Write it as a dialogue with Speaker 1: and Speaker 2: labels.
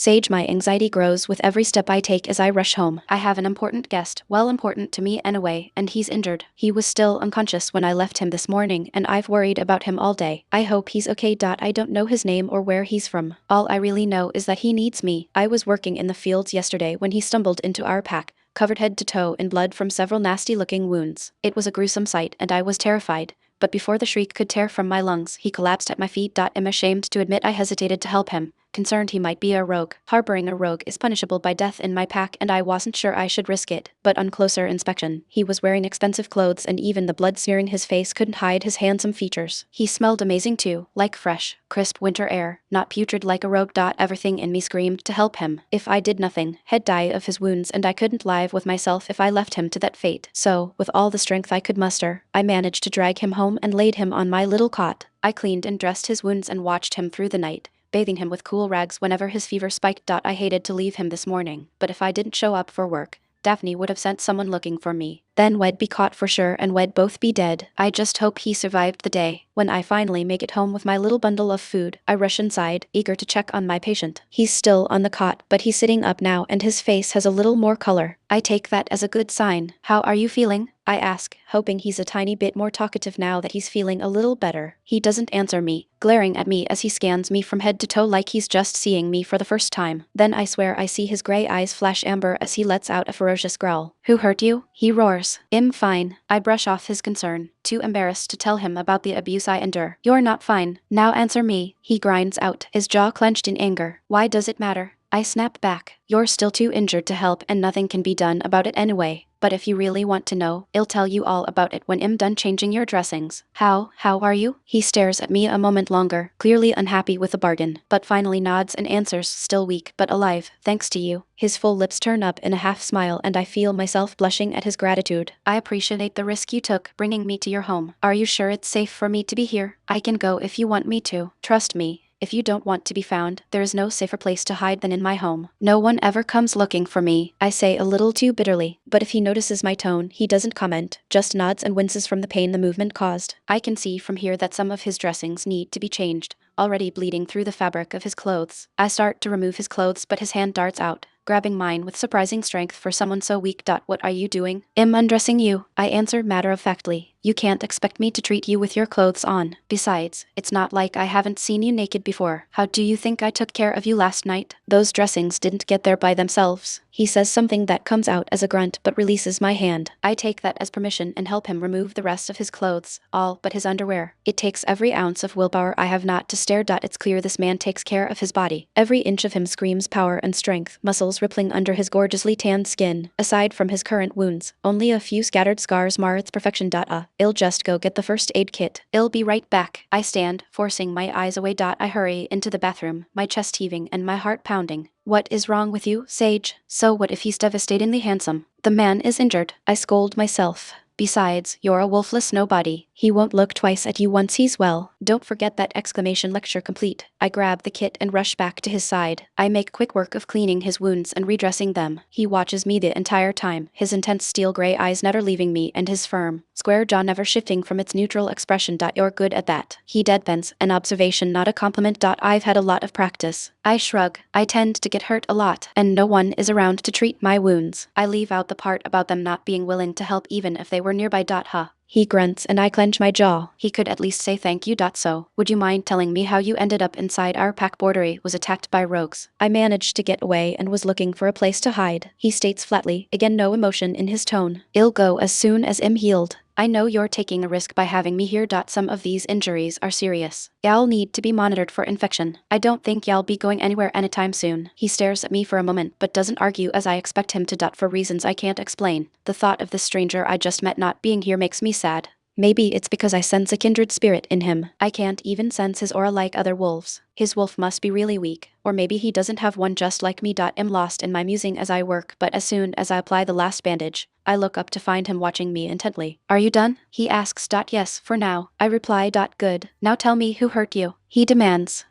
Speaker 1: Sage, my anxiety grows with every step I take as I rush home. I have an important guest, well important to me anyway, and he's injured. He was still unconscious when I left him this morning, and I've worried about him all day. I hope he's okay. I don't know his name or where he's from. All I really know is that he needs me. I was working in the fields yesterday when he stumbled into our pack, covered head to toe in blood from several nasty-looking wounds. It was a gruesome sight, and I was terrified. But before the shriek could tear from my lungs, he collapsed at my feet. I'm ashamed to admit I hesitated to help him, concerned he might be a rogue. Harboring a rogue is punishable by death in my pack, and I wasn't sure I should risk it. But on closer inspection, he was wearing expensive clothes, and even the blood smearing his face couldn't hide his handsome features. He smelled amazing too, like fresh, crisp winter air, not putrid like a rogue. Everything in me screamed to help him. If I did nothing, he'd die of his wounds, and I couldn't live with myself if I left him to that fate. So, with all the strength I could muster, I managed to drag him home and laid him on my little cot. I cleaned and dressed his wounds and watched him through the night, bathing him with cool rags whenever his fever spiked. I hated to leave him this morning, but if I didn't show up for work, Daphne would have sent someone looking for me. Then we'd be caught for sure, and we'd both be dead. I just hope he survived the day. When I finally make it home with my little bundle of food, I rush inside, eager to check on my patient. He's still on the cot, but he's sitting up now and his face has a little more color. I take that as a good sign. How are you feeling? I ask, hoping he's a tiny bit more talkative now that he's feeling a little better. He doesn't answer me, glaring at me as he scans me from head to toe like he's just seeing me for the first time. Then I swear I see his gray eyes flash amber as he lets out a ferocious growl. Who hurt you? He roars. I'm fine. I brush off his concern, too embarrassed to tell him about the abuse I endure. You're not fine. Now answer me, he grinds out, his jaw clenched in anger. Why does it matter? I snap back. You're still too injured to help, and nothing can be done about it anyway. But if you really want to know, I'll tell you all about it when I'm done changing your dressings. How are you? He stares at me a moment longer, clearly unhappy with the bargain, but finally nods and answers, still weak but alive, thanks to you. His full lips turn up in a half smile, and I feel myself blushing at his gratitude. I appreciate the risk you took, bringing me to your home. Are you sure it's safe for me to be here? I can go if you want me to. Trust me. If you don't want to be found, there is no safer place to hide than in my home. No one ever comes looking for me, I say a little too bitterly. But if he notices my tone, he doesn't comment, just nods and winces from the pain the movement caused. I can see from here that some of his dressings need to be changed, already bleeding through the fabric of his clothes. I start to remove his clothes, but his hand darts out, grabbing mine with surprising strength for someone so weak. What are you doing? I'm undressing you, I answer matter-of-factly. You can't expect me to treat you with your clothes on. Besides, it's not like I haven't seen you naked before. How do you think I took care of you last night? Those dressings didn't get there by themselves. He says something that comes out as a grunt but releases my hand. I take that as permission and help him remove the rest of his clothes, all but his underwear. It takes every ounce of willpower I have not to stare. It's clear this man takes care of his body. Every inch of him screams power and strength, muscles rippling under his gorgeously tanned skin. Aside from his current wounds, only a few scattered scars mar its perfection. I'll just go get the first aid kit. I'll be right back. I stand, forcing my eyes away. I hurry into the bathroom, my chest heaving and my heart pounding. What is wrong with you, Sage? So what if he's devastatingly handsome? The man is injured. I scold myself. Besides, you're a wolfless nobody. He won't look twice at you once he's well. Don't forget that exclamation. Lecture complete. I grab the kit and rush back to his side. I make quick work of cleaning his wounds and redressing them. He watches me the entire time, his intense steel gray eyes never leaving me and his firm, square jaw never shifting from its neutral expression. You're good at that. He deadpans, an observation not a compliment. I've had a lot of practice. I shrug. I tend to get hurt a lot, and no one is around to treat my wounds. I leave out the part about them not being willing to help even if they were nearby. Huh. He grunts and I clench my jaw. He could at least say thank you. So, would you mind telling me how you ended up inside our pack? Bordery was attacked by rogues. I managed to get away and was looking for a place to hide. He states flatly, again no emotion in his tone. I'll go as soon as I'm healed. I know you're taking a risk by having me here. Some of these injuries are serious. Y'all need to be monitored for infection. I don't think y'all be going anywhere anytime soon. He stares at me for a moment but doesn't argue as I expect him to. For reasons I can't explain, the thought of this stranger I just met not being here makes me sad. Maybe it's because I sense a kindred spirit in him. I can't even sense his aura like other wolves. His wolf must be really weak, or maybe he doesn't have one just like me. I'm lost in my musing as I work, but as soon as I apply the last bandage, I look up to find him watching me intently. Are you done? He asks. Yes, for now. I reply. Good. Now tell me who hurt you, he demands.